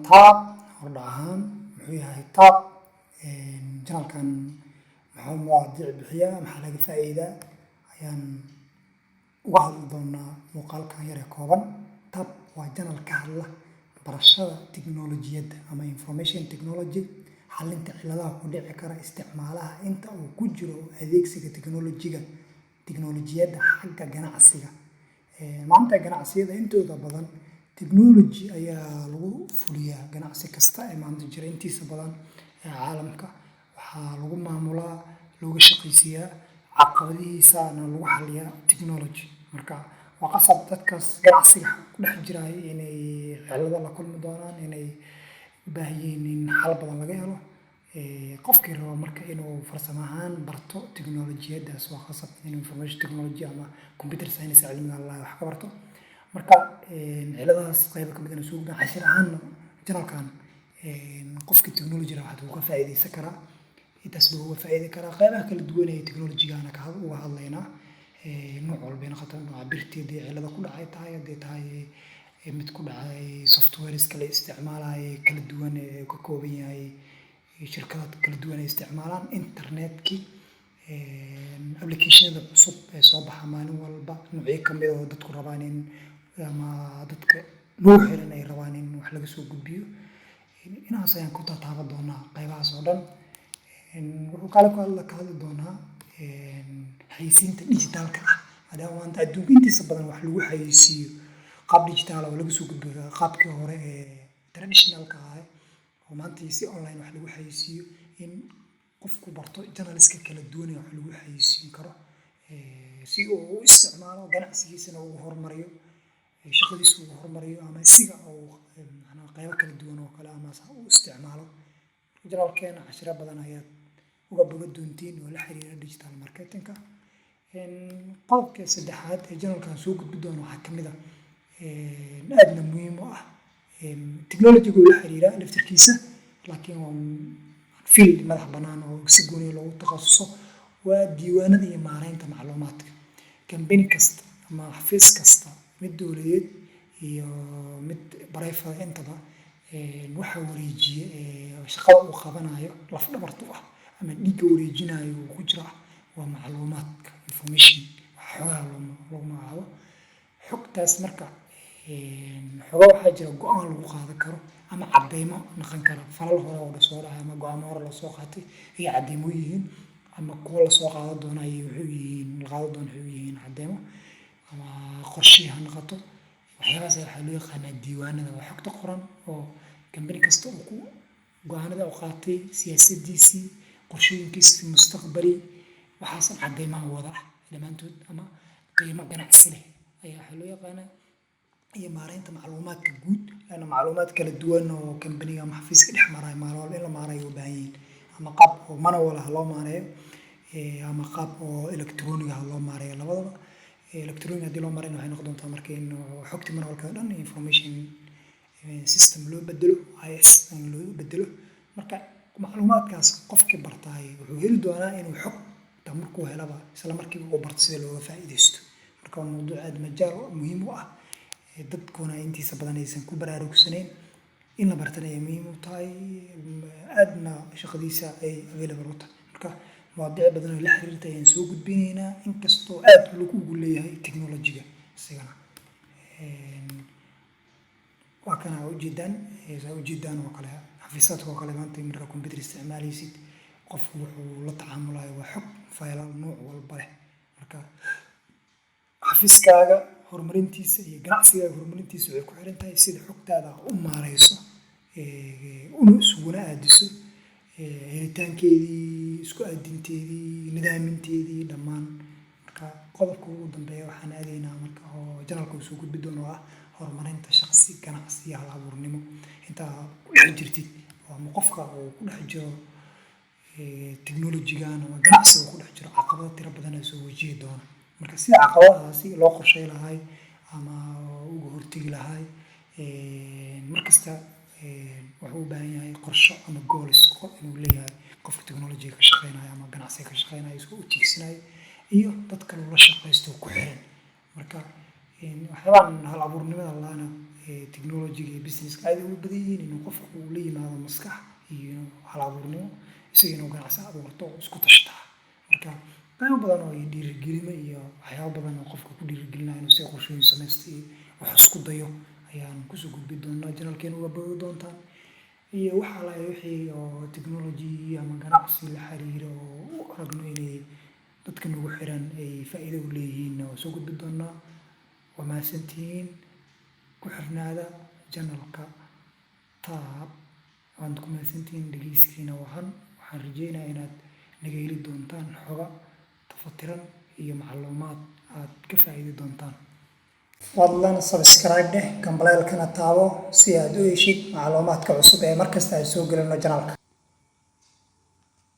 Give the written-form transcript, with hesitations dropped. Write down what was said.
taab hordhac ahaan muxuu yahay taab janalkan maxaa muwaadiic bixiya maxaa laga faa'iidaa ayaan uga hadli doonaa muuqaalkan yar ee kooban. Tab waa janal ka hadla barashada tiknoolajiyadda ama information technology, xalinta ciladaha ku dhici kara isticmaalaha inta uu ku jiro adeegsiga tiknoolajiyadda xagga ganacsiga. Maanta ganacsiyada intooda badan technology ayaa lagu fuliyaa. Ganacsi kasta ee maanta jira intiisa badan ee caalamka waxaa lagu maamulaa, looga shaqaysiiyaa, caqabadihiisana lagu xaliyaa technology. Marka waa qasab dadkaas ganacsiga ku dhex jiray inay cilado la kulmi doonaan, inay u baahan yihiin in xal badan laga helo. Qofkii raba marka inuu farsamo ahaan barto tiknoolajiyaddaas waa qasab inuu information technology ama computer science cilmiga la wax ka barto. Marka ciladahaas qayb ka mid ah soo gudbin cashir ahaan janalkan qofkii technology raba waxaa uga faa'iideysan karaa. Intaas buu uga faa'iidi karaa qaybaha kala duwan ee technology-gaana ka uga hadlaynaa. Nooc walba noqoto nooca birteedii cilada ku dhacay tahay haddii tahay mid ku dhacay softwares kala isticmaalay kala duwan ee ka kooban yahay shirkadaha kala duwan ay isticmaalaan internetkii applicationada cusub ee soo baxa maalin walba noocyo ka mid ah oo dadku rabaan in ama dadka loo xiran ay rabaan in wax laga soo gudbiyo. Inaas ayaan ku taaban doonaa qaybahaas oo dhan. Wuxuu kale ka hadli doonaa xayeysiinta digitalka ah. Maadaama maanta adduunka intiisa badan wax lagu xayeysiiyo qaab digital ah oo laga soo gudbiyo qaabkii hore ee traditionalka ah oo maanta si online wax lagu xayeysiiyo in qofku barto janaliska kala duwan ee wax lagu xayeysiin karo si uu u isticmaalo ganacsigiisana uu horumariyo, shaqadiisa uu horumariyo ama isiga uu qaybo kala duwan oo kale ama u isticmaalo. Janalkeena cashiro badan ayaad uga bogan doontiin oo la xiriira digital marketing-ka. Qodobka saddexaad ee janalkan soo gudbi doono waxaa ka mid ah aadna muhiim u ah technology-ga la xiriira laftirkiisa, laakiin waa field madax bannaan oo si gooni loogu takhasuso. Waa diiwaanada iyo maareynta macluumaadka. Company kasta ama xafiis kasta, mid dowladeed iyo mid private intaba waxa wareejiye shaqada uu qabanayo laf dhabartu ah ama dhiigga wareejinayo uu ku jira waa macluumaadka information xogaha loo magacaabo. Xogtaas marka xogo waxaa jira go'aan lagu qaadan karo ama cadeymo noqon kara falal hore oo soo dhacay ama go'aamo hore la soo qaatay iyo cadeymo yihiin ama kuwa la soo qaadan doona ay wuxuu yihiin la qaadan doona wuxuu yihiin cadeymo ama qorshe ha noqoto. Waxyaabahaas waxaa loo yaqaanaa diiwaanada. Waa xogta qoran oo company kasta uu ku go'aanada u qaatay siyaasadiisii, qorshooyinkiisii mustaqbali, waxaas cadeymaha wada ah dhamaantood ama qiimo ganacsi leh ayaa waxaa loo yaqaanaa. Iyo maareynta macluumaadka guud lana macluumaad kala duwan oo company-ga ama xafiiska dhex maray maalin walba in la maareeyo u baahan yihiin ama qaab oo manual ah loo maareeyo ama qaab oo electronic ah loo maareeyo. Labadaba electronic haddii loo maareeyo waxay noqon doontaa marka in xogta manualka dhan information system loo bedelo, IS loo bedelo. Marka macluumaadkaas qofkii bartay wuxuu heli doonaa inuu xogta markuu helaba isla markiiba uu barto sida looga faa'iideysto. Marka waa mowduuc aad majaal muhiim u ah dadkuna intiisa badan aysan ku baraarugsanayn in la bartana ay muhiim u tahay aadna shaqadiisa ay available u tahay. Marka mowduuc badan oo la xiriirta ayaan soo gudbinaynaa inkastoo aad lagu leeyahay technology-ga isagana. waa kana ujeedaan oo kale xafiisaadka oo kale maanta marka computer isticmaalaysid qofku wuxuu la tacaamulayo waa xog file nooc walba leh. Marka xafiiskaaga horumarintiisa iyo ganacsigaaga horumarintiisa waxay ku xiran tahay sida xogtaada u maareyso una isuguna aadiso helitaankeedii, isku aadinteedii, nidaaminteedii dhammaan. Marka qodobka ugu dambeeya waxaan aadaynaa marka oo janalka uu soo gudbi doono ah horumarinta shaqsi, ganacsi iyo hal-abuurnimo. Intaa ku dhex jirtid ama qofka uu ku dhex jiro technology-gan ama ganacsiga uu ku dhex jiro caqabado tiro badan ay soo wajihi doona. Marka si caqabadahaasi loo qorsheey lahay ama uga hortagi lahay markasta wuxuu u baahan yahay qorshe ama goals inuu leeyahay qofka technology ka shaqeynaya ama ganacsiga ka shaqeynaya isku u tiigsanayo iyo dadka loo shaqeysto ku xiran. Marka waxyaabahan hal abuurnimada laana technology-ga iyo business-ka aad ugu badan yihiin inuu qofku uu la yimaado maskax iyo hal abuurnimo isaga inuu ganacsi abuurto oo isku tashtaa. Marka qaybo badan oo dhiirigelimo iyo waxyaabo badan oo qofka ku dhiirigelinaya inuu si qorshooyin samaysto iyo wax isku dayo ayaan kusoo gudbi doonaa channelkeena uga boodi doontaan. Iyo waxa la wixii oo technology ama ganacsi la xiriiro oo u aragno inay dadka nagu xiran ay faa'iido u leeyihiin oo soo gudbi doonaa. waa mahadsantihiin ku xirnaada channelka taab waan ku mahadsantihiin dhegeysigiina waxaan rajeynayaa inaad naga heli doontaan xoga tafatiran iyo macluumaad aad ka faa'iidi doontaan. fadlan subscribe dheh gambaleelkana taabo si aad u heshid macluumaadka cusub ee markasta ay soo gelino channelka.